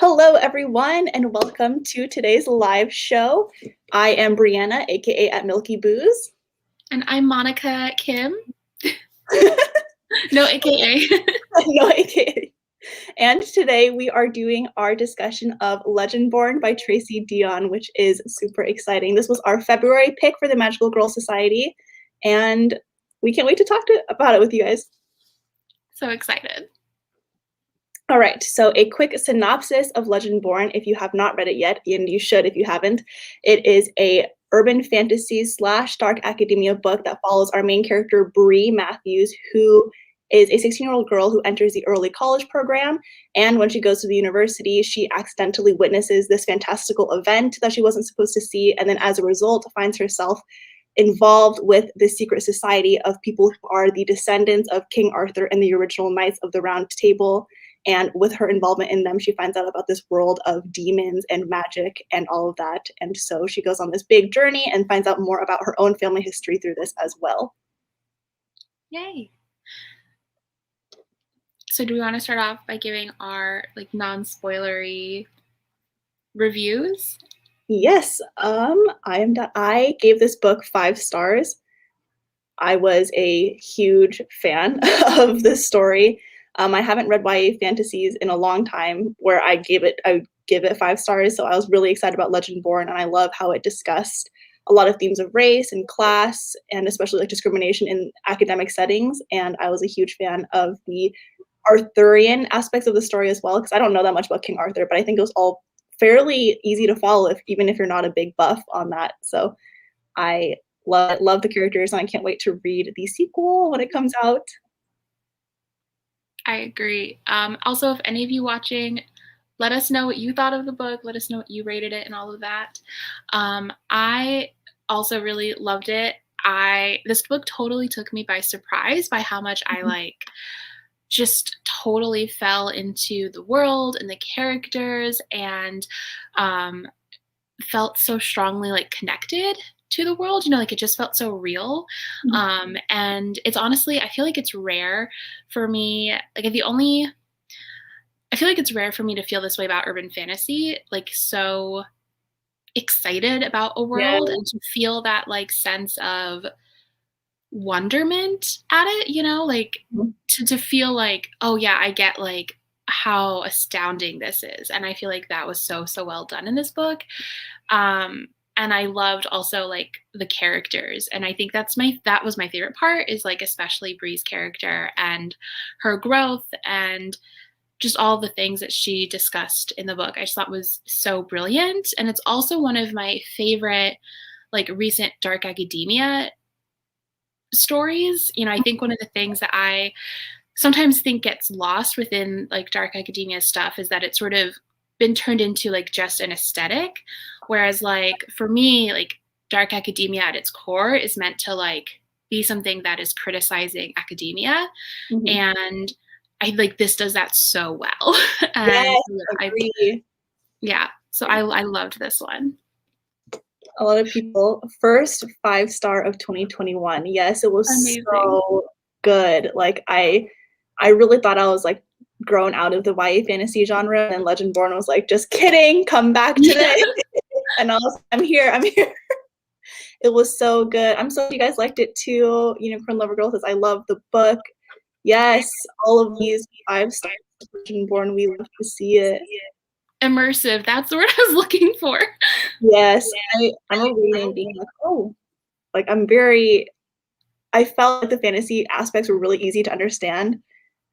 Hello, everyone, and welcome to today's live show. I am Breana, aka at Milky Booze. And I'm Monica Kim. No, aka. No, aka. And today we are doing our discussion of Legendborn by Tracy Deonn, which is super exciting. This was our February pick for the Magical Girl Society, and we can't wait to talk about it with you guys. So excited. All right, so a quick synopsis of Legendborn, if you have not read it yet, and you should if you haven't. It is a urban fantasy / dark academia book that follows our main character, Bree Matthews, who is a 16-year-old girl who enters the early college program. And when she goes to the university, she accidentally witnesses this fantastical event that she wasn't supposed to see. And then as a result, finds herself involved with the secret society of people who are the descendants of King Arthur and the original Knights of the Round Table. And with her involvement in them, she finds out about this world of demons and magic and all of that. And so she goes on this big journey and finds out more about her own family history through this as well. Yay. So do we want to start off by giving our non-spoilery reviews? Yes. I gave this book 5 stars. I was a huge fan of this story. I haven't read YA fantasies in a long time where I give it 5 stars. So I was really excited about Legendborn, and I love how it discussed a lot of themes of race and class, and especially like discrimination in academic settings. And I was a huge fan of the Arthurian aspects of the story as well, because I don't know that much about King Arthur, but I think it was all fairly easy to follow even if you're not a big buff on that. So I love the characters, and I can't wait to read the sequel when it comes out. I agree. Also, if any of you watching, let us know what you thought of the book. Let us know what you rated it and all of that. I also really loved it. This book totally took me by surprise by how much I just totally fell into the world and the characters, and felt so strongly connected to the world, it just felt so real. And it's honestly, I feel like it's rare for me, I feel like it's rare for me to feel this way about urban fantasy, so excited about a world, and to feel that sense of wonderment at it, to feel oh yeah, I get how astounding this is. And I feel like that was so well done in this book. And I loved also the characters, and I think that was my favorite part, is especially Bree's character and her growth and just all the things that she discussed in the book. I just thought was so brilliant. And it's also one of my favorite recent dark academia stories. I think one of the things that I sometimes think gets lost within dark academia stuff is that it's sort of been turned into just an aesthetic, whereas for me dark academia at its core is meant to be something that is criticizing academia. And I this does that so well. And yes, I agree. So I loved this one. A lot of people, first 5-star of 2021. Yes, it was amazing. So good. I really thought I was grown out of the YA fantasy genre, and Legendborn was just kidding, come back today. And I'm here. It was so good. I'm so glad you guys liked it too. Unicorn Lover Girl says, I love the book. Yes, all of these 5 stars of Legendborn, we love to see it. Immersive, that's the word I was looking for. Yes, I'm a reading being I felt like the fantasy aspects were really easy to understand.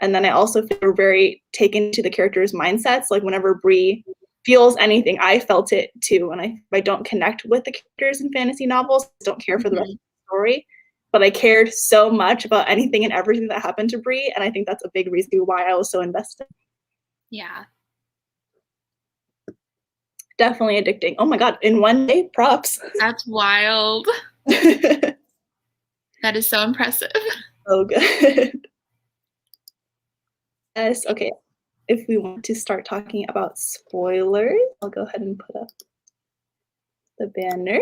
And then I also feel very taken to the characters' mindsets. Whenever Bree feels anything, I felt it too. And if I don't connect with the characters in fantasy novels, I don't care for the rest of the story. But I cared so much about anything and everything that happened to Bree. And I think that's a big reason why I was so invested. Yeah. Definitely addicting. Oh my God, in one day, props. That's wild. That is so impressive. Oh, good. Yes, okay. If we want to start talking about spoilers, I'll go ahead and put up the banner.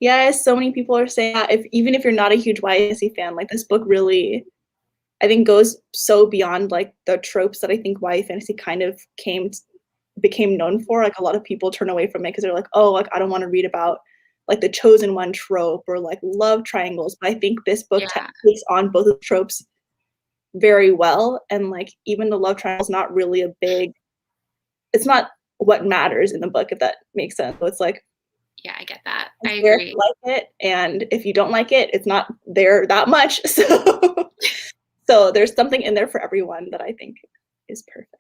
Yes, so many people are saying that even if you're not a huge YA fan, this book really I think goes so beyond like the tropes that I think YA fantasy kind of became known for. Like a lot of people turn away from it because they're like, oh, like I don't want to read about like the chosen one trope or like love triangles. But I think this book Yeah. takes on both of the tropes very well, and like even the love triangle is not really it's not what matters in the book, if that makes sense. So it's like, Yeah, I get that. I it's there if agree. you like it, and if you don't like it, it's not there that much. So there's something in there for everyone that I think is perfect.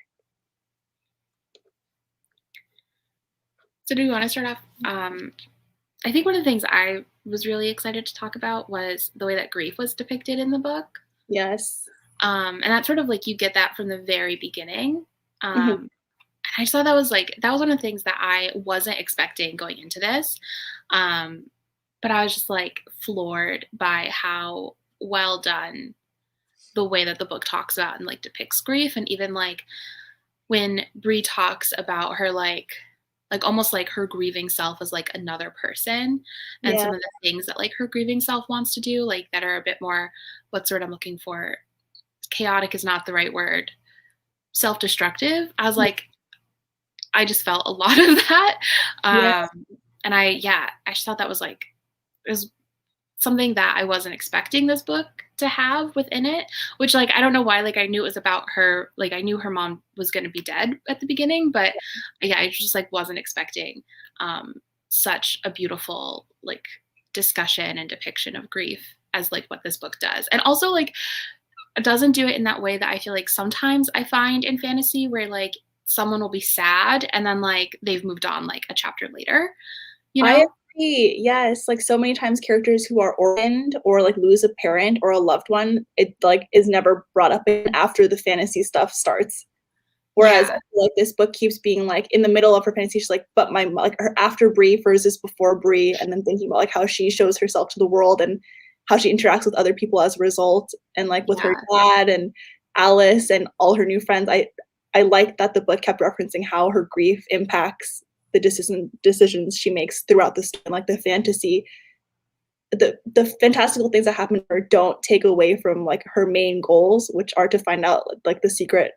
So do we want to start off? I think one of the things I was really excited to talk about was the way that grief was depicted in the book. Yes. And that's sort of like you get that from the very beginning. Mhm. I just thought that was one of the things that I wasn't expecting going into this. But I was just like floored by how well done the way that the book talks about and like depicts grief, and even like when Bree talks about her like almost like her grieving self as like another person, and Yeah. some of the things that like her grieving self wants to do, like that are a bit more, what's the word I'm looking for? Chaotic is not the right word. Self-destructive. I was like, I just felt a lot of that. Yeah. And I just thought that was like, it was something that I wasn't expecting this book to have within it, which like, I don't know why, like I knew it was about her, like I knew her mom was going to be dead at the beginning, but yeah, I just like wasn't expecting such a beautiful like discussion and depiction of grief as like what this book does. And also like, it doesn't do it in that way that I feel like sometimes I find in fantasy where like someone will be sad and then like they've moved on like a chapter later, you I know? agree. Yes, like so many times characters who are orphaned or like lose a parent or a loved one, it like is never brought up in after the fantasy stuff starts. Whereas I Yeah, feel like this book keeps being like in the middle of her fantasy, she's like, but like her after Bree versus before Bree, and then thinking about like how she shows herself to the world and how she interacts with other people as a result, and like with her yeah, dad and Alice and all her new friends. I like that the book kept referencing how her grief impacts the decisions she makes throughout the story, and like the fantasy, the fantastical things that happen to her don't take away from like her main goals, which are to find out like the secret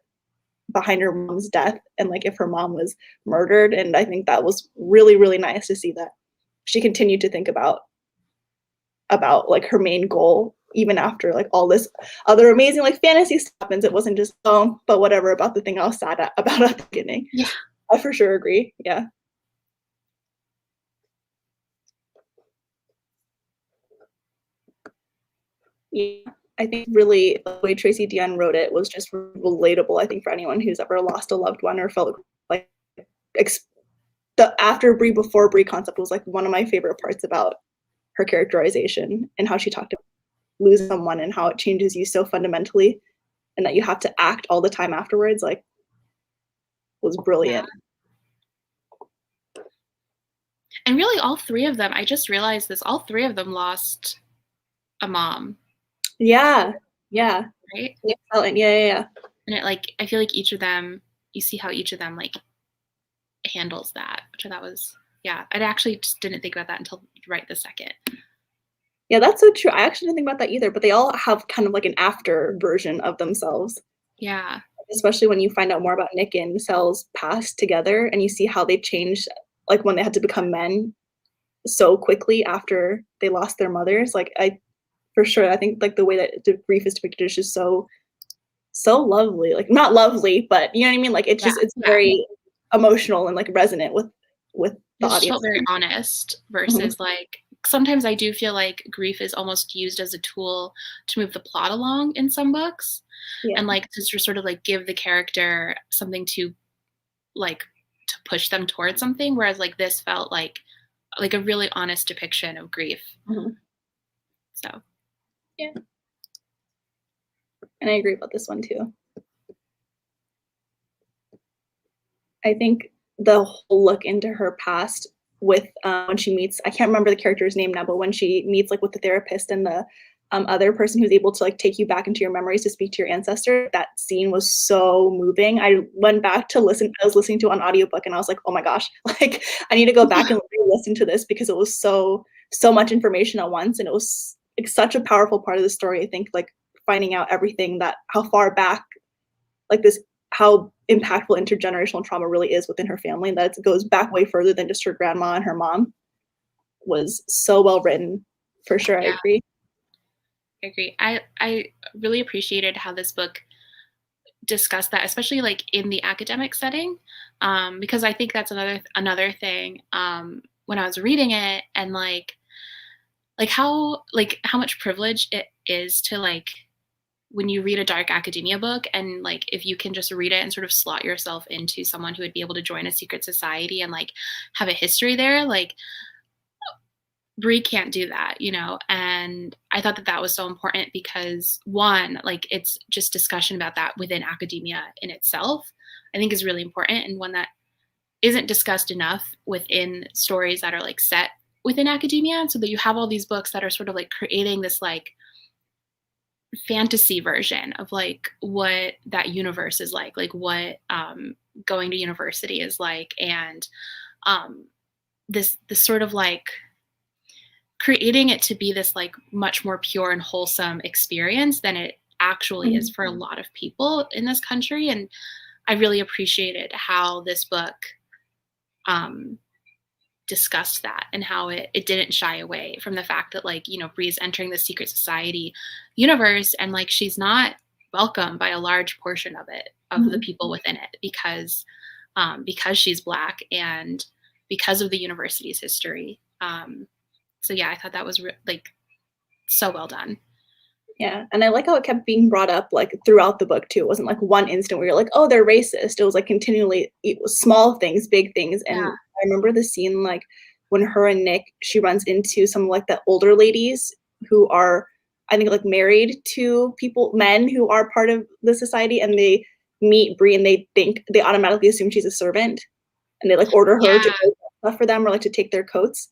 behind her mom's death and like if her mom was murdered. And I think that was really, really nice to see that she continued to think about like her main goal even after like all this other amazing like fantasy stuff happens. It wasn't just but whatever about the thing I was sad about at the beginning. yeah. I for sure agree. Yeah. Yeah. I think really the way Tracy Deonn wrote it was just relatable, I think, for anyone who's ever lost a loved one or felt like the after Brie before Brie concept was like one of my favorite parts about her characterization, and how she talked about losing someone and how it changes you so fundamentally and that you have to act all the time afterwards, like was Yeah. brilliant. And really all three of them, I just realized this, all three of them lost a mom, Yeah. Yeah. right? Yeah. Yeah. And it like, I feel like each of them, you see how each of them like handles that, which I thought was, yeah, I actually just didn't think about that until right this second. Yeah, that's so true. I actually didn't think about that either, but they all have kind of like an after version of themselves, Yeah. especially when you find out more about Nick and Sel's past together and you see how they changed, like when they had to become men so quickly after they lost their mothers. Like for sure, I think like the way that the grief is depicted is just so lovely. Like not lovely, but you know what I mean? Like it's Yeah. just it's Yeah. very emotional and like resonant with the It just audience. felt very honest Mhm. versus like sometimes I do feel like grief is almost used as a tool to move the plot along in some books, Yeah. and like to sort of like give the character something to like to push them towards something, whereas like this felt like a really honest depiction of grief. Mhm. So Yeah. And I agree about this one too. I think the whole look into her past with when she meets, I can't remember the character's name now, but when she meets like with the therapist and the other person who's able to like take you back into your memories to speak to your ancestor, that scene was so moving. I went back to listen. I was listening to an audiobook and I was like, oh my gosh, like I need to go back and listen to this because it was so much information at once, and it was like such a powerful part of the story. I think like finding out everything that how far back like this how impactful intergenerational trauma really is within her family, and that it goes back way further than just her grandma and her mom, was so well written. For sure, I Yeah, agree. I agree. I really appreciated how this book discussed that, especially like in the academic setting, because I think that's another thing when I was reading it, and how much privilege it is to like when you read a dark academia book, and like if you can just read it and sort of slot yourself into someone who would be able to join a secret society and like have a history there, like Bree can't do that, you know? And I thought that that was so important because one, like it's just discussion about that within academia in itself, I think is really important, and one that isn't discussed enough within stories that are like set within academia. So that you have all these books that are sort of like creating this like fantasy version of like what that universe is like what going to university is like, and this sort of like creating it to be this like much more pure and wholesome experience than it actually is for a lot of people in this country. And I really appreciated how this book discussed that, and how it didn't shy away from the fact that like, you know, Bree's entering the secret society universe, and like she's not welcome by a large portion of it, of the people within it, because she's Black and because of the university's history. So yeah, I thought that was like so well done. Yeah, and I like how it kept being brought up, like, throughout the book too. It wasn't, like, one instant where you're like, "Oh, they're racist." It was, like, continually it was small things, big things, and Yeah. I remember the scene, like, when her and Nick she runs into some, like, the older ladies who are, I think, like, married to men who are part of the society, and they meet Bree, and they automatically assume she's a servant, and they, like, order her to Yeah. go get stuff for them or, like, to take their coats.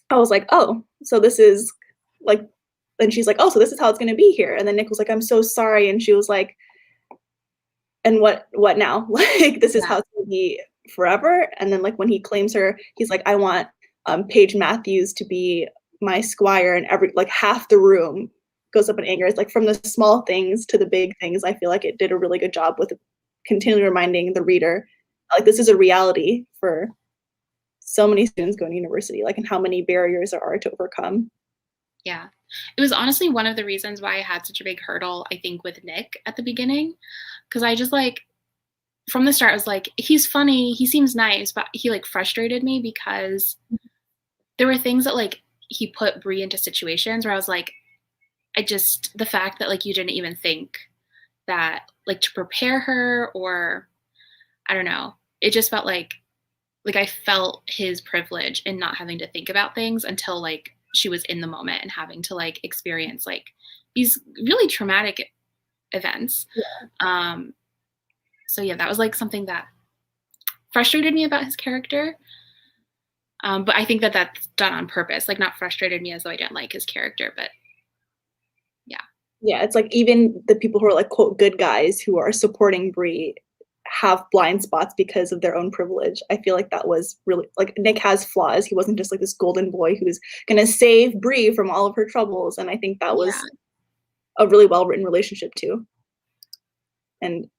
I was like, "Oh, so this is, like," and she's like, "Oh, so this is how it's gonna be here." And then Nick was like, "I'm so sorry." And she was like, "And what now?" Like, "This is Yeah. how it's gonna be forever?" And then, like, when he claims her, he's like, "I want, Paige Matthews to be my squire," and half the room goes up in anger. It's like from the small things to the big things, I feel like it did a really good job with continually reminding the reader, like, this is a reality for so many students going to university, like, and how many barriers there are to overcome. Yeah. It was honestly one of the reasons why I had such a big hurdle, I think, with Nick at the beginning. Cause I just like, from the start, I was like, he's funny, he seems nice, but he like frustrated me because there were things that like he put Bree into situations where I was like, the fact that like you didn't even think that like to prepare her, or I don't know, it just felt like I felt his privilege in not having to think about things until like she was in the moment and having to like experience like these really traumatic events. Um, so yeah, that was like something that frustrated me about his character. But I think that that's done on purpose, like not frustrated me as though I didn't like his character, but yeah, Yeah, it's like even the people who are like quote good guys who are supporting Bree have blind spots because of their own privilege. I feel like that was really like Nick has flaws. He wasn't just like this golden boy who's gonna save Bree from all of her troubles. And I think that yeah, was a really well written relationship too. And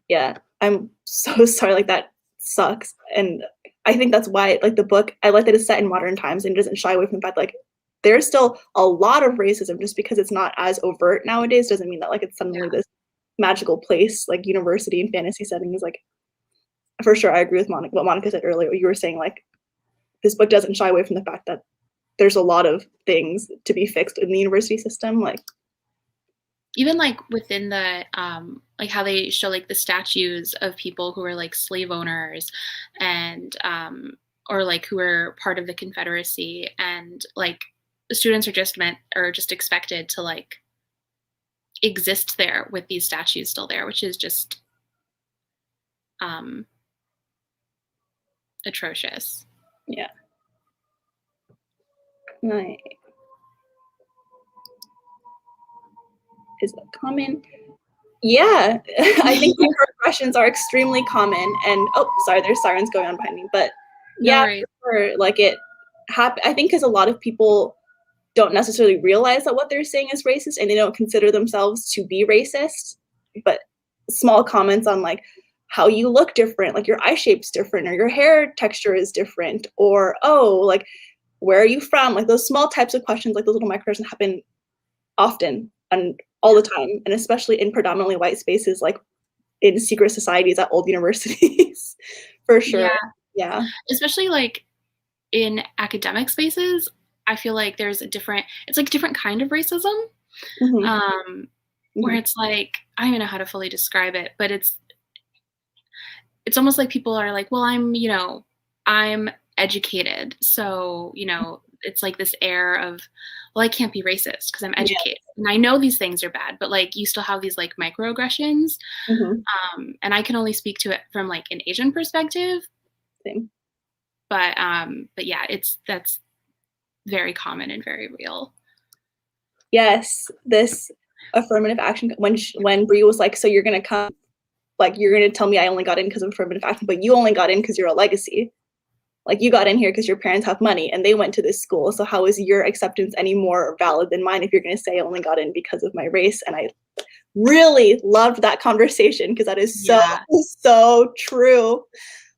yeah, I'm so sorry, like that sucks. And I think that's why like the book, I like that it's set in modern times and doesn't shy away from the fact like there's still a lot of racism. Just because it's not as overt nowadays doesn't mean that like it's suddenly yeah. this magical place like university and fantasy setting is like for sure. I agree with Monica, what Monica said earlier. You were saying like this book doesn't shy away from the fact that there's a lot of things to be fixed in the university system. Like, Even like within the like how they show like the statues of people who were like slave owners, and or like who were part of the Confederacy, and like the students are just expected to like exist there with these statues still there, which is just um atrocious. yeah, like, is that common? Yeah, I think microaggressions are extremely common. And oh, sorry, there's sirens going on behind me. But No yeah, worries. for sure, like it I think because a lot of people don't necessarily realize that what they're saying is racist, and they don't consider themselves to be racist, but small comments on like how you look different, like your eye shape's different, or your hair texture is different, or oh, like where are you from? Like those small types of questions, like those little microaggressions happen often and all the time, and especially in predominantly white spaces, like in secret societies at old universities, for sure. Yeah. Yeah. Especially like in academic spaces, I feel like there's it's like a different kind of racism. Mm-hmm. Where Mm-hmm. it's like, I don't even know how to fully describe it, but it's almost like people are like, well, I'm educated. So, it's like this air of, well, I can't be racist because I'm Yeah. educated. And I know these things are bad, but like you still have these like microaggressions. Mm-hmm. And I can only speak to it from like an Asian perspective. Same. But yeah, that's very common and very real. Yes, this affirmative action when Bree was like, so you're gonna come, like you're gonna tell me I only got in because of affirmative action, but you only got in because you're a legacy. Like you got in here because your parents have money and they went to this school. So how is your acceptance any more valid than mine if you're gonna say I only got in because of my race? And I really loved that conversation because that is so, Yeah. so true.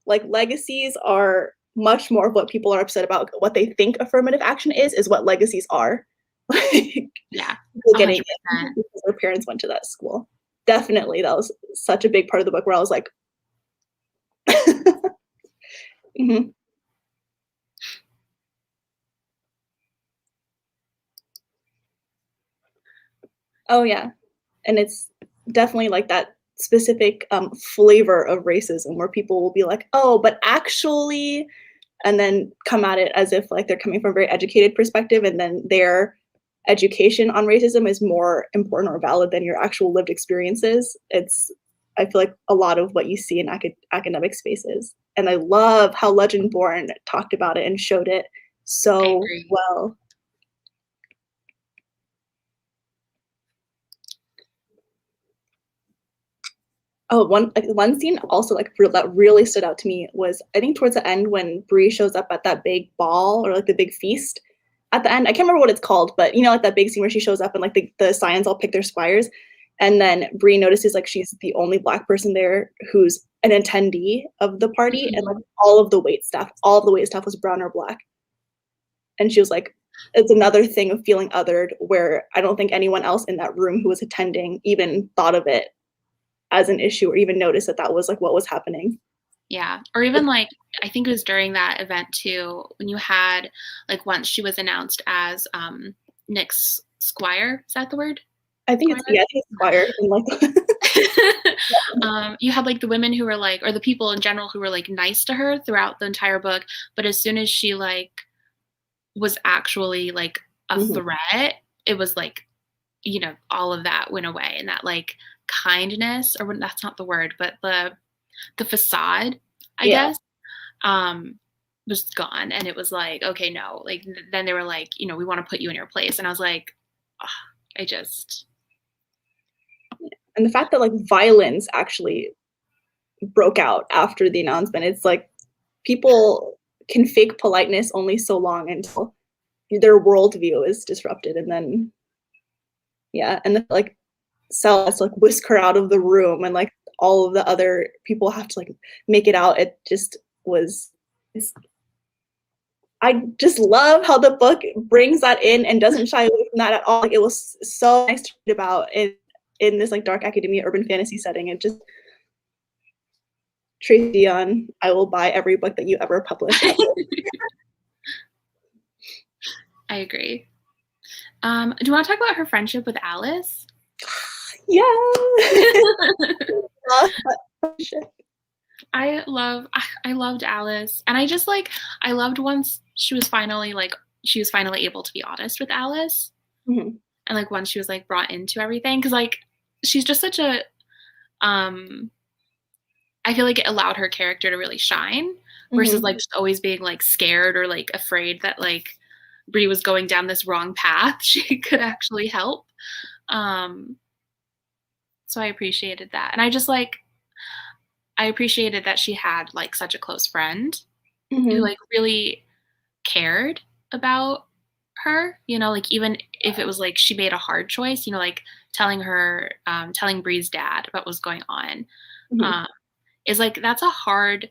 Like legacies are much more of what people are upset about. What they think affirmative action is what legacies are. Like Yeah. people getting 100%. in because their parents went to that school. Definitely, that was such a big part of the book where I was like, mhm. Oh yeah, and it's definitely like that specific flavor of racism where people will be like, oh, but actually, and then come at it as if like they're coming from a very educated perspective, and then their education on racism is more important or valid than your actual lived experiences. It's I feel like a lot of what you see in academic spaces, and I love how Legendborn talked about it and showed it I so agree. well. Oh, one scene also like that really stood out to me was I think towards the end when Bree shows up at that big ball or like the big feast. At the end, I can't remember what it's called, but like that big scene where she shows up and like the Scions all pick their squires, and then Bree notices like she's the only Black person there who's an attendee of the party, and Mhm. like all of the wait staff was brown or Black, and she was like, it's another thing of feeling othered where I don't think anyone else in that room who was attending even thought of it as an issue or even notice that that was like what was happening. Yeah. Or even like, I think it was during that event too, when you had like once she was announced as Nick's squire. Is that the word? I think Squire? it's yeah, I think it's Squire and like You had like the women who were like, or the people in general who were like nice to her throughout the entire book, but as soon as she like was actually like a mhm. threat, it was like, all of that went away, and that like kindness, or that's not the word, but the facade, I Yeah. guess, was gone, and it was like, okay, no, like then they were like, we want to put you in your place, and I was like, oh, I just, And the fact that like violence actually broke out after the announcement, it's like people can fake politeness only so long until their worldview is disrupted, and then yeah, and then like Sal has to like whisk her out of the room, and like all of the other people have to like make it out. It just was. I just love how the book brings that in and doesn't shy away from that at all. Like, it was so nice to read about in this like dark academia urban fantasy setting. It just Tracy Deonn, I will buy every book that you ever publish. I agree. Do you want to talk about her friendship with Alice? Yeah. I loved Alice, and I loved once she was finally able to be honest with Alice, Mhm. and like once she was like brought into everything, because like she's just such a um I feel like it allowed her character to really shine versus Mhm. like just always being like scared or like afraid that like Bree was going down this wrong path she could actually help. Um so I appreciated that. And I appreciated that she had like such a close friend who Mhm. like really cared about her, you know, like even if it was like she made a hard choice, you know, like telling Bree's dad about what's going on, Mhm. um, is like that's a hard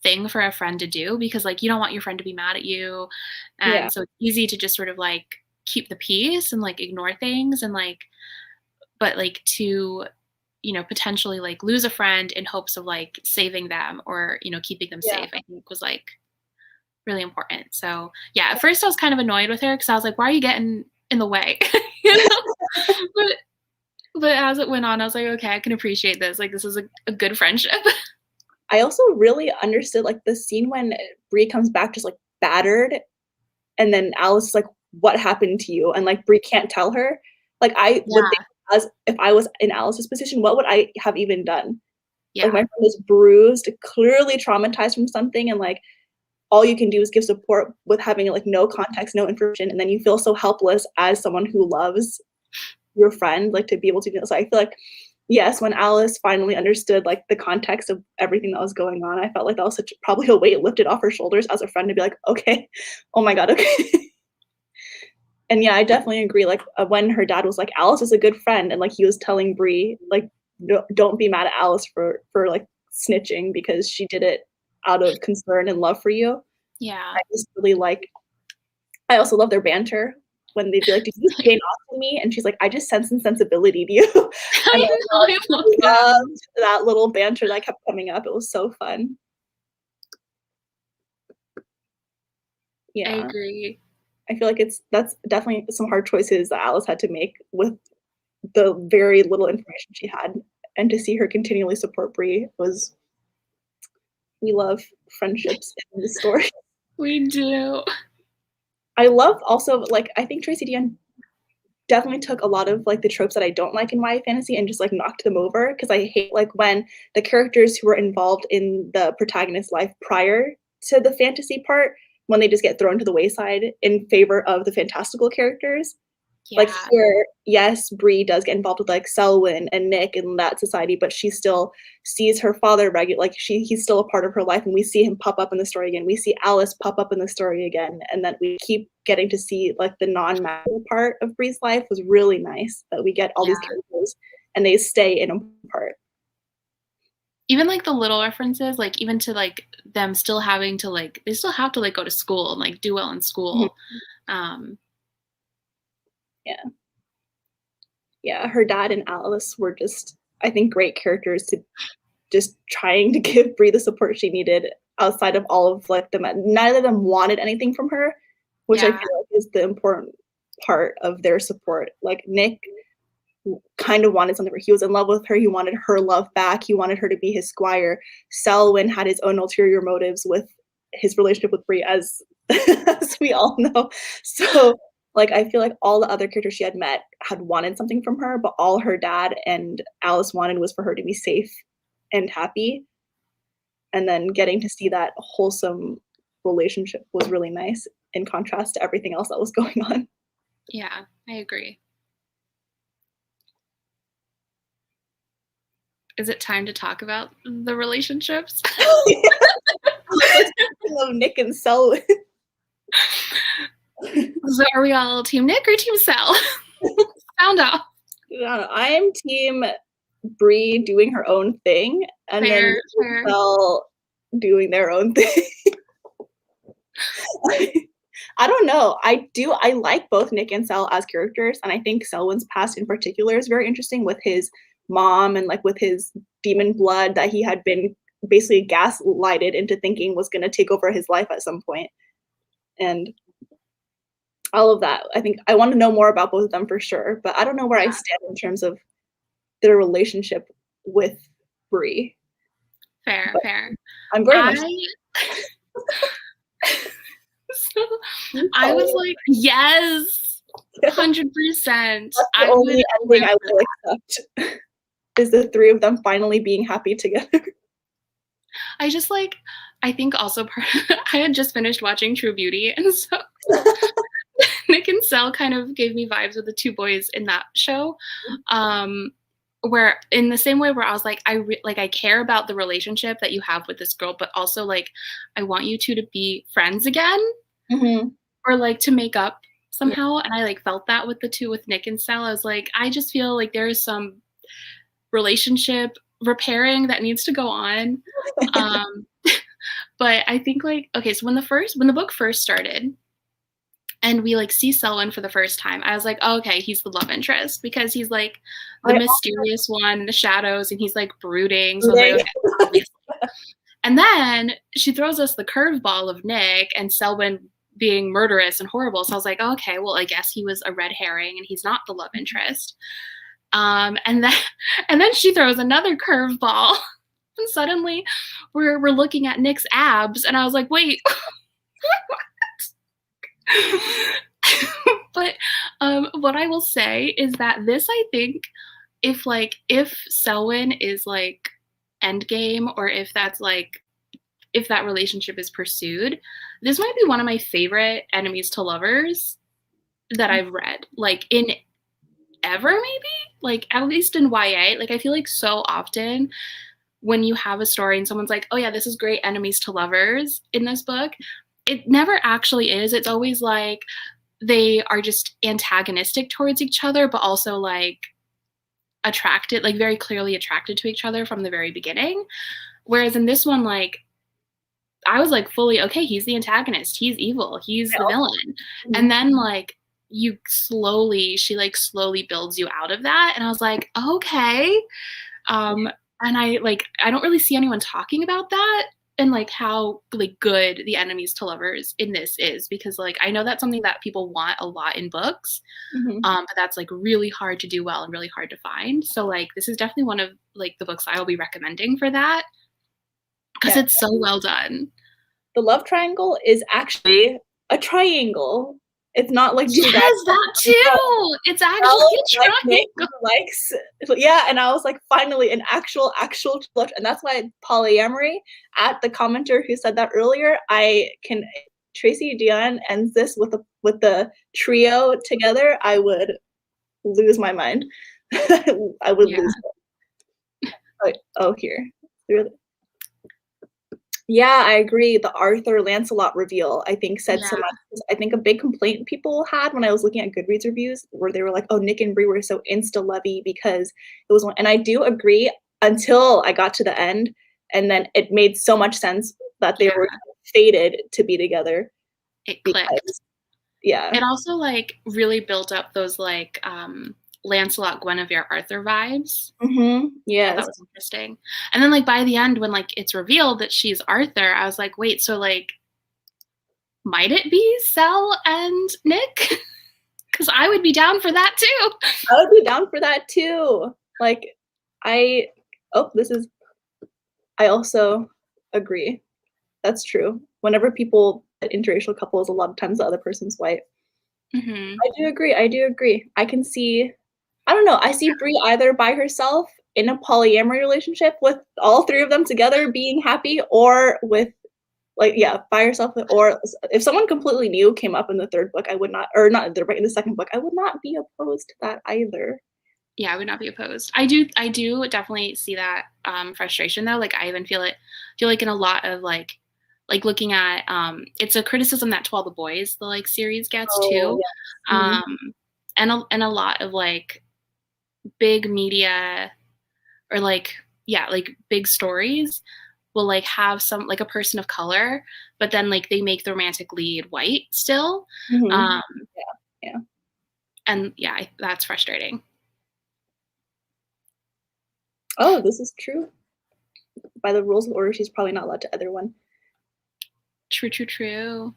thing for a friend to do because like you don't want your friend to be mad at you, Yeah, and so it's easy to just sort of like keep the peace and like ignore things and like, but like to potentially like lose a friend in hopes of like saving them or keeping them yeah. safe, I think was like really important. So yeah, at first I was kind of annoyed with her because I was like, why are you getting in the way? you know but but as it went on, I was like, okay, I can appreciate this, like this is a good friendship. I also really understood, like, the scene when Bree comes back just, like, battered, and then Alice is like, "What happened to you?" And, like, Bree can't tell her. Like, I would think Yeah, as if I was in Alice's position, what would I have even done? Like, my yeah, friend is bruised, clearly traumatized from something, and, like, all you can do is give support with having, like, no context, no information, and then you feel so helpless as someone who loves your friend, like, to be able to do this. So I feel like, yes, when Alice finally understood, like, the context of everything that was going on, I felt like that was such probably a weight lifted off her shoulders as a friend to be like, "Okay. Oh my god, okay." And yeah, I definitely agree, like, when her dad was like, "Alice is a good friend," and, like, he was telling Bree, like, Don't be mad at Alice for, like, snitching because she did it out of concern and love for you." yeah. I just really like I also love their banter when they'd be like, "Did you see Like, Jane Austen me?" And she's like, "I just sense some sensibility to you." And I know, I love I that. loved that little banter that kept coming up. It was so fun. I Yeah. agree. I feel like that's definitely some hard choices that Alice had to make with the very little information she had, and to see her continually support Bree was we love friendships in this story. We do. I love also, like, I think Tracy Deonn definitely took a lot of, like, the tropes that I don't like in YA fantasy and just, like, knocked them over because I hate, like, when the characters who were involved in the protagonist's life prior to the fantasy part, when they just get thrown to the wayside in favor of the fantastical characters. Like, Yeah, here, yes, Bree does get involved with, like, Selwyn and Nick and that society, but she still sees her father like, he's still a part of her life, and we see him pop up in the story again. We see Alice pop up in the story again, and then we keep getting to see, like, the non-magical part of Bree's life was really nice that we get all these yeah. characters, and they stay in a part. Even, like, the little references, like, even to, like, them still having to, like they still have to, like, go to school and, like, do well in Mhm. school. Um, Yeah. Yeah, her dad and Alice were just, I think, great characters to just trying to give Bree the support she needed outside of all of, like, the neither of them wanted anything from her, which I yeah, feel like is the important part of their support. Like, Nick kind of wanted something where he was in love with her, he wanted her love back, he wanted her to be his squire. Selwyn had his own ulterior motives with his relationship with Bree, as as we all know. So, like, I feel like all the other characters she had met had wanted something from her, but all her dad and Alice wanted was for her to be safe and happy, and then getting to see that wholesome relationship was really nice in contrast to everything else that was going on. yeah, I agree. Is it time to talk about the relationships? Let's love Nick and Selwyn. So are we all team Nick or team Sal? Sound off. I am team Bree doing her own thing, and then Fair, Nick and fair. Sel doing their own thing. I don't know. I like both Nick and Sel as characters, and I think Selwyn's past in particular is very interesting with his mom and, like, with his demon blood that he had been basically gaslighted into thinking was gonna take over his life at some point, and all of that. I think I wanna know more about both of them for sure, but I don't know where I Yeah, stand in terms of their relationship with Bree, fair, but fair. I'm very I much so team I was Selwyn. like, "Yes, That's 100%." the I would only ending live I for will accept, is the 3 of them finally being happy together. I just, like I think also part I had just finished watching True Beauty, and so Nick and Sel kind of gave me vibes with the 2 boys in that show, um, where in the same way where I was like, I care about the relationship that you have with this girl, but also, like, I want you 2 to be friends again Mhm. or, like, to make up somehow, and I like felt that with the two with Nick and Sal. I was like, I just feel like there is some relationship repairing that needs to go on. But I think like, okay, so when the book first started and we like see Selwyn for the first time, I was like, oh, okay, he's the love interest because he's like the mysterious one in the shadows and he's like brooding. So I was like, okay, obviously. And then she throws us the curveball of Nick and Selwyn being murderous and horrible. So I was like, oh, okay, well, I guess he was a red herring and he's not the love interest. And then she throws another curveball, and suddenly we're looking at Nick's abs, and I was like, wait, but what I will say is that this, I think, if Selwyn is like endgame, or if that's like if that relationship is pursued, this might be one of my favorite enemies to lovers that I've read, like in ever, maybe, like at least in YA. Like I feel like so often when you have a story and someone's like, oh yeah, this is great enemies to lovers in this book, it never actually is. It's always like they are just antagonistic towards each other, but also like attracted, like very clearly attracted to each other from the very beginning. Whereas in this one, like I was like fully, okay, he's the antagonist, he's evil, he's the villain. And then like she slowly builds you out of that. And I was like, okay. And I don't really see anyone talking about that and like how like good the enemies to lovers in this is, because like I know that's something that people want a lot in books, but that's like really hard to do well and really hard to find. So like this is definitely one of like the books I will be recommending for that, because it's so well done. The love triangle is actually a triangle. It's not like two guys. That too. It's actually a triangle. Yeah, and I was like, finally, an actual love, and that's why polyamory. At the commenter who said that earlier, Tracy Deonn ends this with the trio together. I would lose my mind. I would lose it. Like, oh, here. Yeah, I agree. The Arthur Lancelot reveal, I think, said so much. I think a big complaint people had when I was looking at Goodreads reviews, where they were like, "Oh, Nick and Bree were so insta-lovey because it was one." And I do agree until I got to the end, and then it made so much sense that they were fated to be together. It clicked. Yeah. It also like really built up those like Lancelot, Guinevere, Arthur vibes. Yeah, that was interesting. And then like by the end, when like it's revealed that she's Arthur, I was like, wait, so like might it be Sel and Nick? Because I would be down for that too. I would be down for that too. Like I also agree. That's true. Whenever people interracial couples, a lot of times the other person's white. I do agree. I can see, I don't know, I see Bree either by herself in a polyamory relationship with all three of them together being happy, or with by herself, or if someone completely new came up in the third book, I would not, or not in the second book, I would not be opposed to that either. Yeah, I would not be opposed. I do definitely see that frustration though. Like I even feel like in a lot of like looking at it's a criticism that To All the Boys, the like series, gets too. Yes. And a lot of like big media or like big stories will like have some like a person of color, but then like they make the romantic lead white still. And that's frustrating. Oh, this is true. By the rules of order, she's probably not allowed to other one. True.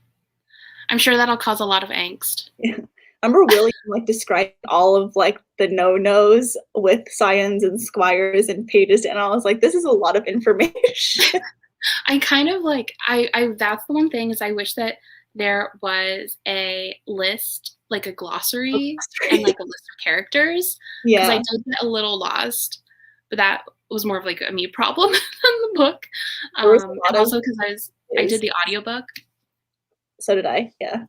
I'm sure that'll cause a lot of angst. Yeah. I remember William like describing all of like the no-nos with scions and squires and pages, and I was like, this is a lot of information. I kind of like I that's the one thing is I wish that there was a list, like a glossary and like a list of characters. Because I did get a little lost, but that was more of like a me problem than the book. And also because I did the audiobook. So did I, yeah.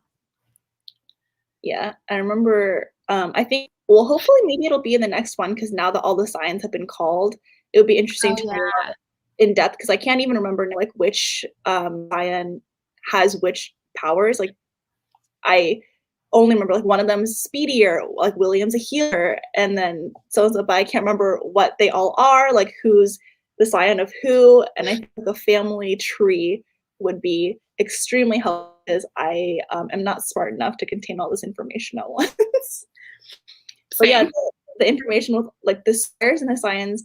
I remember, I think, well, hopefully maybe it'll be in the next one, because now that all the scions have been called, it would be interesting to know in depth, because I can't even remember like which scion has which powers. Like I only remember like one of them is speedier, like William's a healer, and then so but I can't remember what they all are, like who's the scion of who, and I think the family tree would be extremely helpful because I am not smart enough to contain all this information at once. But yeah, Same. the information with like the squares and the scions,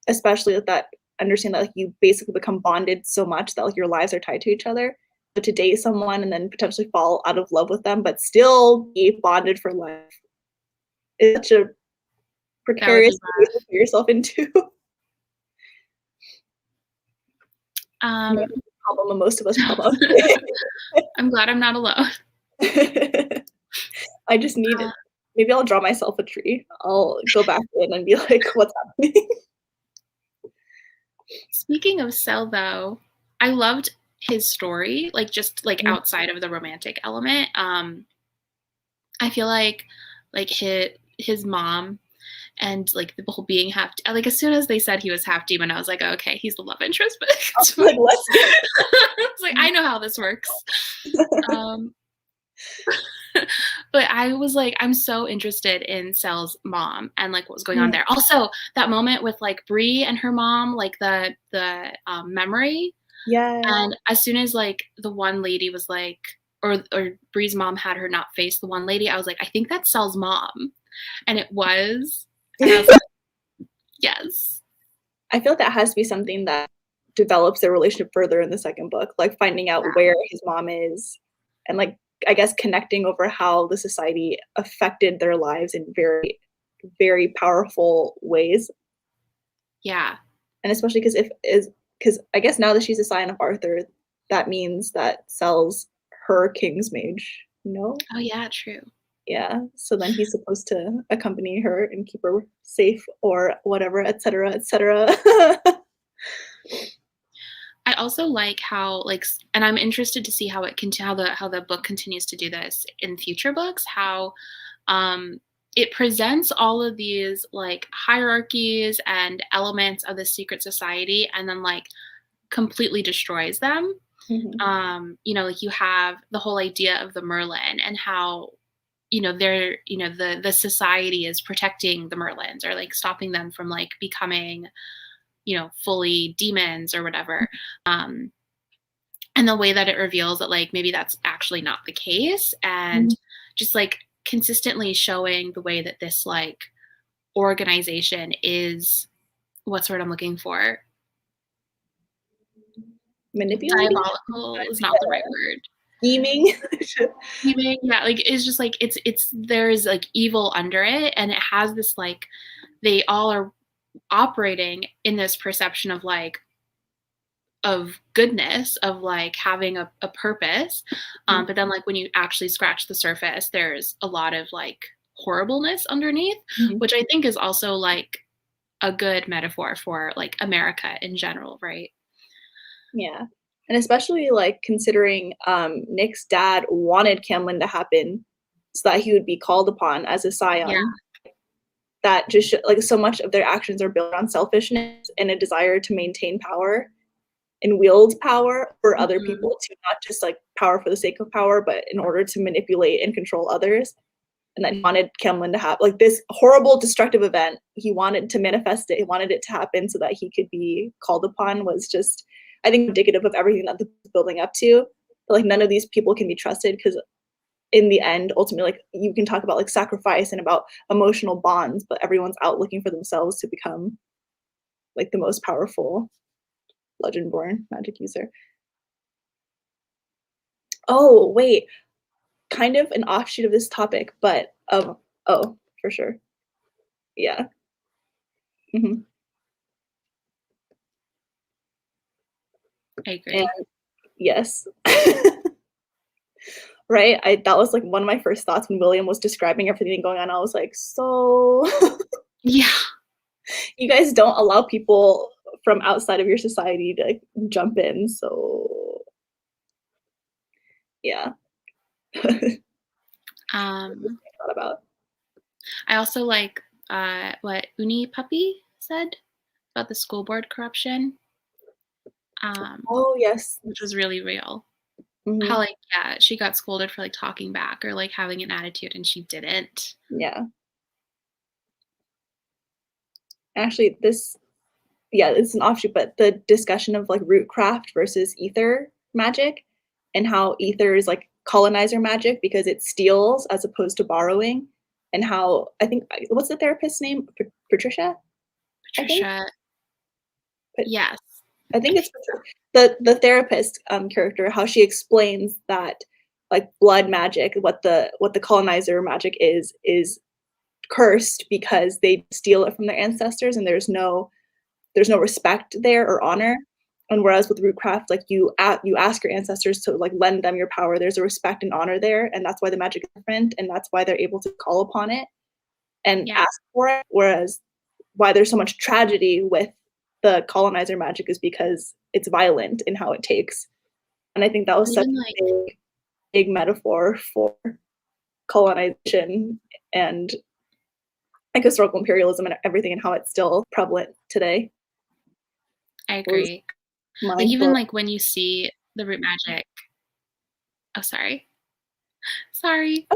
especially with that understand that like you basically become bonded so much that like your lives are tied to each other. So to date someone and then potentially fall out of love with them, but still be bonded for life is such a That would precarious be situation to put yourself into. rough. Maybe the problem most of us problem. I'm glad I'm not alone. I just need Uh, maybe I'll draw myself a tree. I'll go back in and be like, what's happening? Speaking of Cell, though, I loved his story, like just like outside of the romantic element. I feel like his mom and like the whole being half like as soon as they said he was half demon, I was like, oh, okay, he's the love interest, but it's fine. Like, let's It's like I know how this works. Um, but I was like, I'm so interested in Cell's mom and like what was going on there. Also, that moment with like Bree and her mom, like the memory. yeah. And as soon as like the one lady was like, or Bree's mom had her not face the one lady, I was like, I think that's Cell's mom, and it was, and I was like, yes. I feel like that has to be something that develops their relationship further in the second book, like finding out where his mom is and like I guess connecting over how the society affected their lives in very, very powerful ways. Yeah. And especially because I guess now that she's a scion of Arthur, that means that Cell's her king's mage. No? Oh yeah, true. Yeah. So then he's supposed to accompany her and keep her safe or whatever, etc., etc. I also like how like, and I'm interested to see how it can how the book continues to do this in future books. How it presents all of these like hierarchies and elements of the secret society, and then like completely destroys them. You know, like you have the whole idea of the Merlin and how they're the society is protecting the Merlins or like stopping them from like becoming fully demons or whatever. And the way that it reveals that like maybe that's actually not the case, and just like consistently showing the way that this like organization is, what's the word I'm looking for? Manipulating? Diabolical is not the right word. Scheming? Yeah, like it's just like it's there's like evil under it, and it has this like they all are operating in this perception of like of goodness, of like having a purpose, but then like when you actually scratch the surface, there's a lot of like horribleness underneath, which I think is also like a good metaphor for like America in general, right? Yeah. And especially like considering Nick's dad wanted Camlin to happen so that he would be called upon as a scion. Yeah. That just like so much of their actions are built on selfishness and a desire to maintain power and wield power for other people, to not just like power for the sake of power, but in order to manipulate and control others. And that he wanted Camlin to have like this horrible destructive event. He wanted to manifest it. He wanted it to happen so that he could be called upon, was just, I think, indicative of everything that the building up to. But, like none of these people can be trusted because in the end, ultimately, like you can talk about like sacrifice and about emotional bonds, but everyone's out looking for themselves to become like the most powerful Legendborn magic user. Oh, wait. Kind of an offshoot of this topic, but oh, for sure. Yeah. I agree. And yes. Right? That was like one of my first thoughts when William was describing everything going on. I was like, so Yeah. you guys don't allow people from outside of your society to like, jump in. So yeah. I thought about. also like what Uni Puppy said about the school board corruption. Oh yes. Which was really real. how, Mhm. like, yeah, she got scolded for, like, talking back or, like, having an attitude, and she didn't. Yeah. Actually, this yeah, it's an offshoot, but the discussion of, like, rootcraft versus ether magic and how ether is, like, colonizer magic because it steals as opposed to borrowing, and how I think what's the therapist's name? Patricia, I think? Patricia, But yes. I I think it's think the therapist, character, how she explains that, like, blood magic, what the colonizer magic is cursed because they steal it from their ancestors, and there's no respect there or honor. And whereas with rootcraft, like, you ask your ancestors to, like, lend them your power, there's a respect and honor there, and that's why the magic is different, and that's why they're able to call upon it and yeah, ask for it, whereas why there's so much tragedy with the colonizer magic is because it's violent in how it takes. And I think that or was such even, a big metaphor for colonization and, like, historical imperialism and everything and how it's still prevalent today. I It was agree. Like, even, mind-blowing. like, when you see the root magic oh, sorry. Sorry.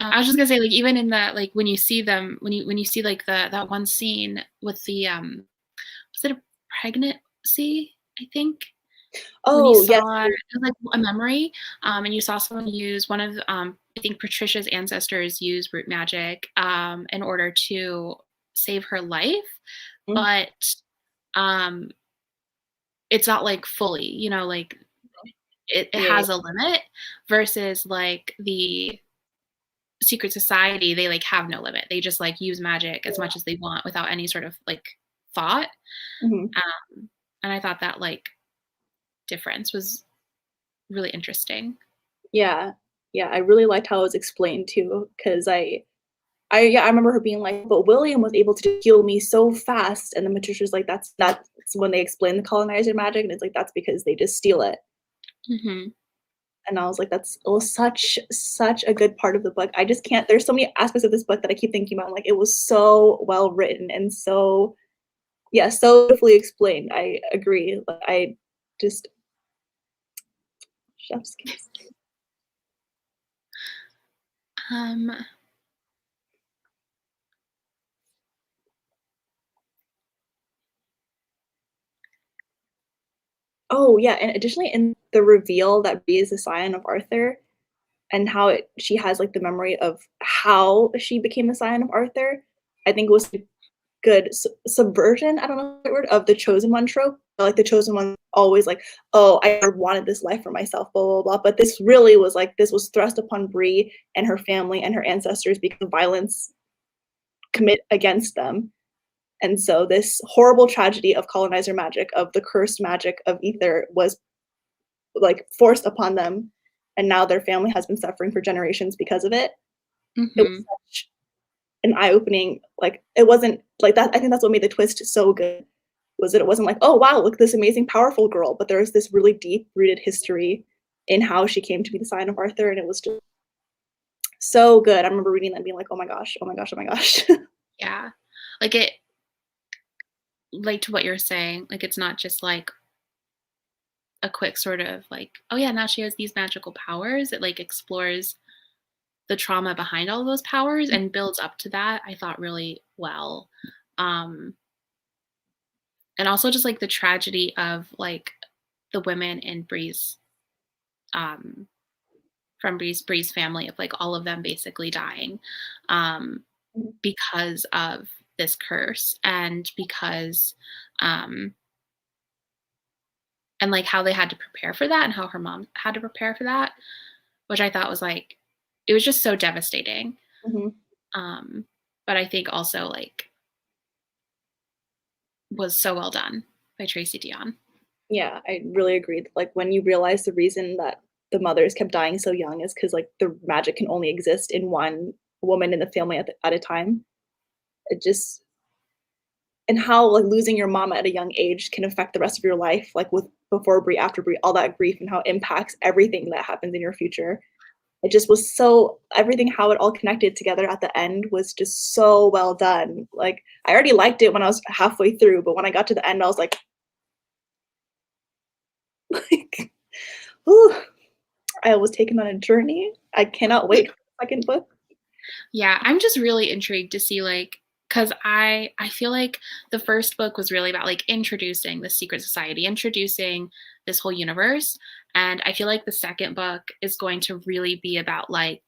I was just gonna say, like, even in the like, when you see them when you see, like, that one scene with the, was it a pregnancy, I think? When you Oh, yes. saw it was, like, a memory, and you saw someone use one of, I think Patricia's ancestors use root magic, in order to save her life, Mhm. but, um, it's not, like, fully, like, it Yeah, yeah. has a limit versus, like, the secret society, they, like, have no limit. They just, like, use magic as much as they want without any sort of, like, thought, Mhm. and I thought that, like, difference was really interesting. Yeah. Yeah, I really liked how it was explained too, 'cause I remember her being like, "But William was able to heal me so fast," and then Patricia's like, That's when they explain the colonizer magic, and it's like, "That's because they just steal it." Mhm. And I was like, "That's such a good part of the book." I just can't there's so many aspects of this book that I keep thinking about, like, it was so well written and so yeah, so beautifully explained. I agree. Like, I just chef's kiss. Um, Oh, yeah, and additionally, in the reveal that Bea is the scion of Arthur and how she has, like, the memory of how she became the scion of Arthur, I think it was a good subversion, I don't know the word, of the chosen one trope. Like, the chosen one always like, "Oh, I never wanted this life for myself, blah, blah, blah," but this really was, like this was thrust upon Bree and her family and her ancestors because of violence commit against them. And so this horrible tragedy of colonizer magic, of the cursed magic of ether was, like, forced upon them, and now their family has been suffering for generations because of it. It was mhm. such an eye-opening like, it wasn't like that I think that's what made the twist so good, was that it wasn't like, "Oh, wow, look, this amazing, powerful girl," but there was this really deep-rooted history in how she came to be the Scion of Arthur, and it was just so good. I remember reading that and being like, "Oh my gosh, oh my gosh, oh my gosh." Yeah. Like, it like, to what you're saying, like, it's not just, like, a quick sort of, like, "Oh, yeah, now she has these magical powers." It, like, explores the trauma behind all those powers and builds up to that, I thought, really well. Um, and also just, like, the tragedy of, like, the women in Bree's, um from Bree's family of, like, all of them basically dying, um, because of this curse and because, um and, like, how they had to prepare for that and how her mom had to prepare for that, which I thought was, like it was just so devastating, Mhm. um, but I think also, like, was so well done by Tracy Deonn. Yeah, I really agreed. Like, when you realize the reason that the mothers kept dying so young is because, like, the magic can only exist in one woman in the family at a time. It just and how, like, losing your mom at a young age can affect the rest of your life, like, with before Brie, after Brie, all that grief and how it impacts everything that happens in your future. It just was so everything how it all connected together at the end was just so well done. Like, I already liked it when I was halfway through, but when I got to the end, I was like like, "Ooh." I was taken on a journey. I cannot wait for the second book. Yeah, I'm just really intrigued to see like because I feel like the first book was really about like introducing the secret society, introducing this whole universe, and I feel like the second book is going to really be about like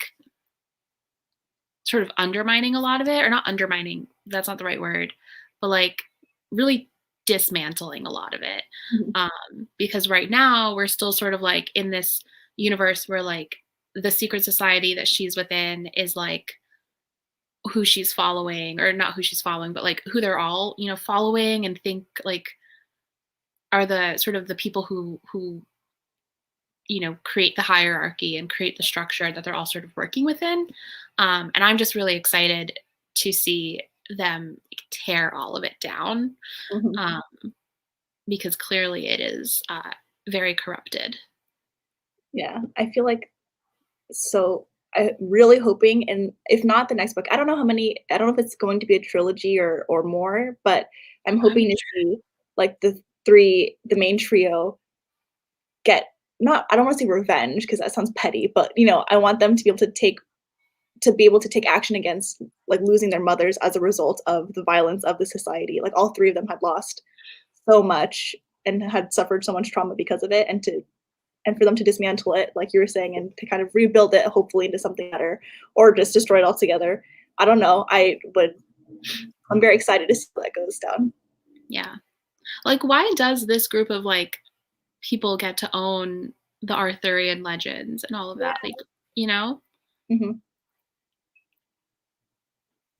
sort of undermining a lot of it, or not undermining, that's not the right word, but like really dismantling a lot of it. Mhm. Because right now we're still sort of like in this universe where like the secret society that she's within is like who she's following, or not who she's following, but like who they're all, following and think like are the sort of the people who create the hierarchy and create the structure that they're all sort of working within. And I'm just really excited to see them tear all of it down, Mhm. um, because clearly it is very corrupted. Yeah, I feel like so I'm really hoping, and if not the next book, I don't know if it's going to be a trilogy or more, but I'm Okay. hoping to see like the main trio get not I don't want to say revenge because that sounds petty, but I want them to be able to take action against like losing their mothers as a result of the violence of the society. Like all three of them had lost so much and had suffered so much trauma because of it, and for them to dismantle it, like you were saying, and to kind of rebuild it hopefully into something better, or just destroy it altogether. I don't know. I'm very excited to see how that goes down. Yeah. Like, why does this group of like people get to own the Arthurian legends and all of that? Yeah. Like, you know? Mhm.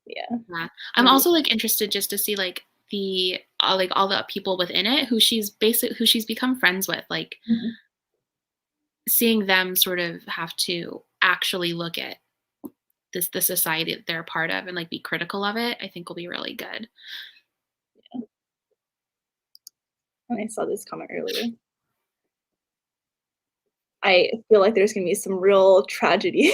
Yeah. Yeah. I'm Maybe. also like interested just to see like all the people within it who she's become friends with, like Mhm. seeing them sort of have to actually look at the society that they're a part of and like be critical of it, I think will be really good. And I saw this comment earlier. I feel like there's gonna be some real tragedy.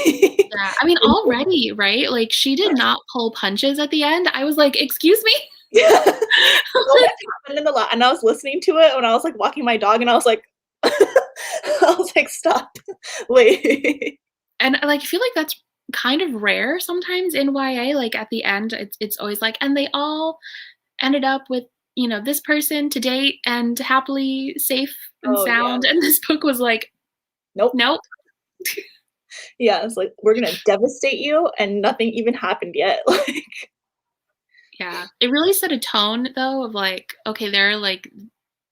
Yeah. I mean, already, right? Like she did not pull punches at the end. I was like, excuse me? Yeah. So much happened in the and I was listening to it when I was, like, walking my dog, and I was like I was like, "Stop. Wait." And like I feel like that's kind of rare sometimes in YA. Like at the end, it's always like, and they all ended up with this person to date and happily safe and Oh, yeah. sound. And this book was like, Nope. nope. Yeah, it's like, "We're gonna devastate you, and nothing even happened yet." Like Yeah, it really set a tone though of like, okay, there are like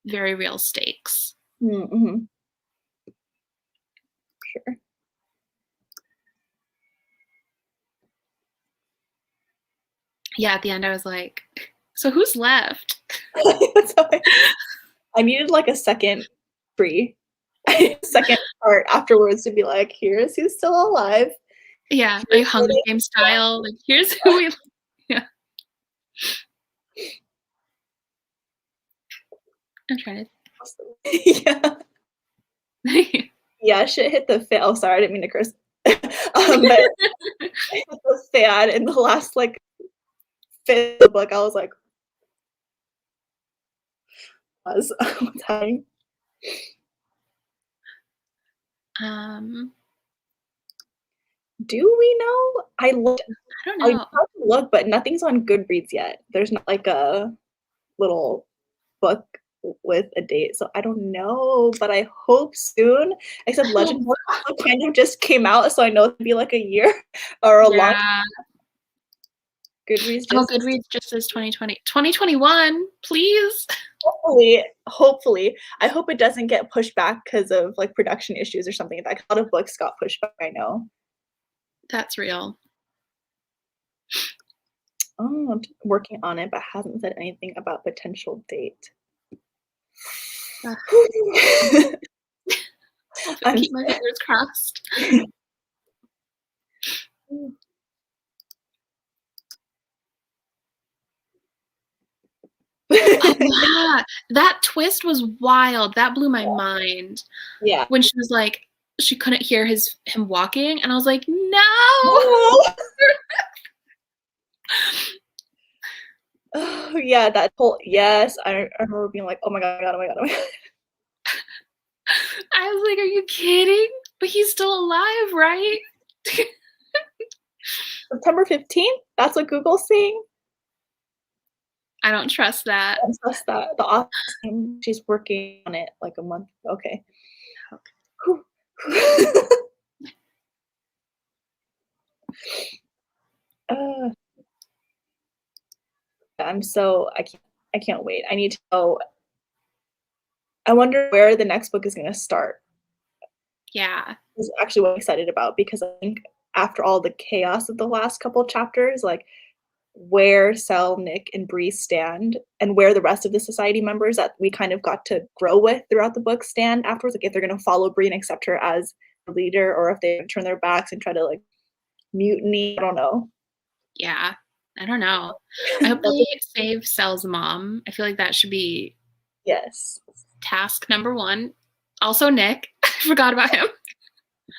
very real stakes. mhm, sure. Yeah, at the end I was like, so who's left? So I needed, like, a second free second part afterwards to be like, "Here's who's still alive. Yeah, like Here's where Hunger they Games style. Like here's who we. Yeah, I'm trying Yeah. to. Yeah, shit hit the fan. Oh, sorry, I didn't mean to curse. But it hit the fan in the last, like, fifth of the book. I was like, "Pause. What's happening?" um, Do we know? I don't I know. tried to look, but nothing's on Goodreads yet. There's not, like, a little book with a date, so I don't know, but I hope soon, except I hope. Legendborn also kind of just came out, so I know it'll be, like, a year or a long Yeah. Goodreads Oh, just Goodreads just says 2020, 2021. Please. hopefully, I hope it doesn't get pushed back because of, like, production issues or something like that. A lot of books got pushed back, I know. That's real. Oh, I'm working on it, but hasn't said anything about potential date. Ugh, I'll I'm keep my fingers crossed. Oh yeah, that twist was wild. That blew my mind Yeah. when she was like, she couldn't hear him walking, and I was like, no. No! Oh, yeah, that whole yes, I remember being like, "Oh my god, oh my god, oh my god." I was like, are you kidding? But he's still alive, right? September 15th? That's what Google's saying? I don't trust that. I don't trust that. The author's saying she's working on it like a month. Okay. Whew. Uh, I can't wait. I need to know. I wonder where the next book is gonna start. Yeah. Is actually what I'm excited about because I think after all the chaos of the last couple of chapters, like where Cell, Nick, and Bree stand and where the rest of the society members that we kind of got to grow with throughout the book stand afterwards, like if they're gonna follow Bree and accept her as a leader or if they turn their backs and try to like mutiny. I don't know. Yeah. I don't know. I hope they save Cell's mom. I feel like that should be Yes. task number 1. Also Nick. I forgot about him.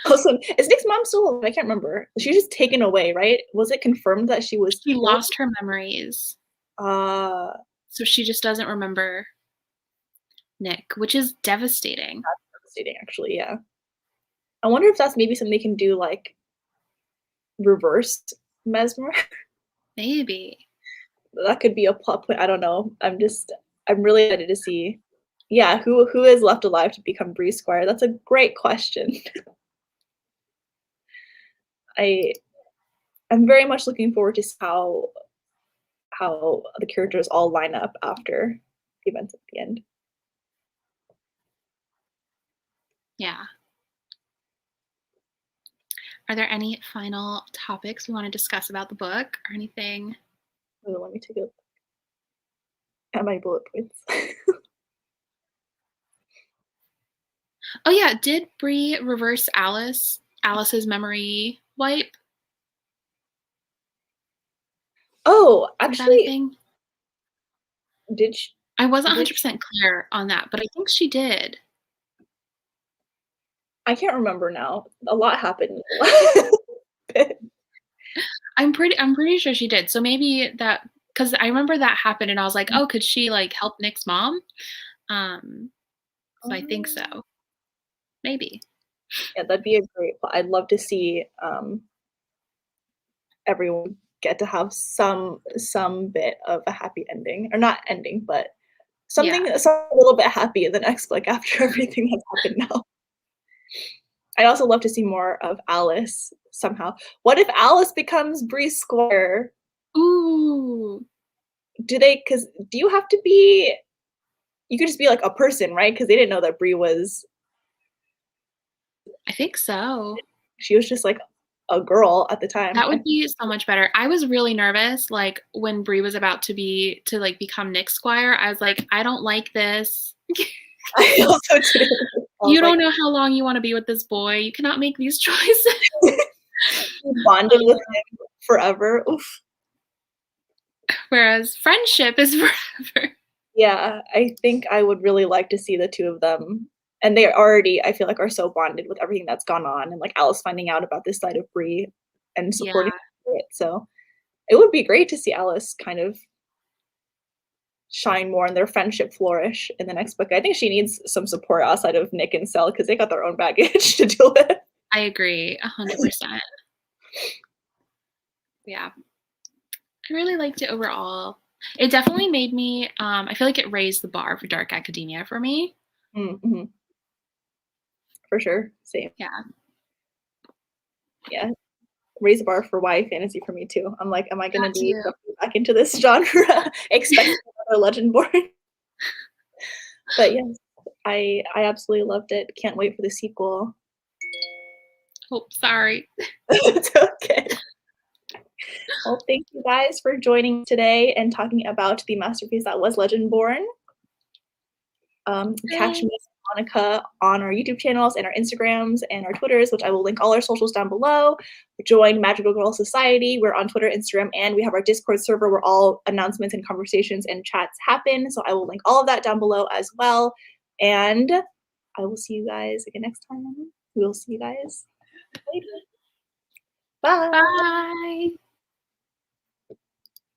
Also, is Nick's mom still alive? I can't remember. She was just taken away, right? Was it confirmed that she was She lost her memories. Uh, So she just doesn't remember Nick, which is devastating. that's devastating, actually, yeah. I wonder if that's maybe something they can do, like, reversed Mesmer. Maybe. That could be a plot point. I don't know. I'm really excited to see. Yeah, who is left alive to become Bree Squire? That's a great question. I'm very much looking forward to how the characters all line up after the events at the end. Yeah. Are there any final topics we want to discuss about the book or anything? Oh, let me take a look at my bullet points. Oh yeah, did Bree reverse Alice's memory wipe? Oh, Is that a actually, thing? did she? I wasn't Did 100% clear on that, but I think she did. I can't remember now. A lot happened. I'm pretty sure she did. So maybe that, because I remember that happened and I was like, oh, could she like help Nick's mom? So I think so. Maybe. Yeah, that'd be a great plot. I'd love to see everyone get to have some bit of a happy ending, or not ending, but Yeah. some a little bit happy in the next book after everything that's happened now. I'd also love to see more of Alice somehow. What if Alice becomes Bree Squire? Ooh. Because do you have to be? You could just be like a person, right? Because they didn't know that Bree was. I think so. She was just like a girl at the time. That would be so much better. I was really nervous, like when Bree was about to like become Nick Squire. I was like, I don't like this. I also did. You don't know how long you want to be with this boy. You cannot make these choices. Bonded with him forever. Oof. Whereas friendship is forever. Yeah, I think I would really like to see the two of them. And they already, I feel like, are so bonded with everything that's gone on, and like Alice finding out about this side of Bree and Yeah, supporting it. So it would be great to see Alice kind of shine more and their friendship flourish in the next book. I think she needs some support outside of Nick and Cell because they got their own baggage to deal with. I agree 100%. Yeah, I really liked it overall. It definitely made me, I feel like it raised the bar for dark academia for me. Mm-hmm. For sure. Same. Yeah. Yeah. Raise the bar for YA fantasy for me too. I'm like, am I going to be too. jumping back into this genre, expecting another Legendborn? But yes, I absolutely loved it. Can't wait for the sequel. Oh, sorry. It's okay. Well, thank you guys for joining today and talking about the masterpiece that was Legendborn. Catch me and Monica on our YouTube channels and our Instagrams and our Twitters, which I will link all our socials down below. Join Magical Girl Society. We're on Twitter, Instagram, and we have our Discord server where all announcements and conversations and chats happen. So I will link all of that down below as well. And I will see you guys again next time. We'll see you guys later. Bye. Bye.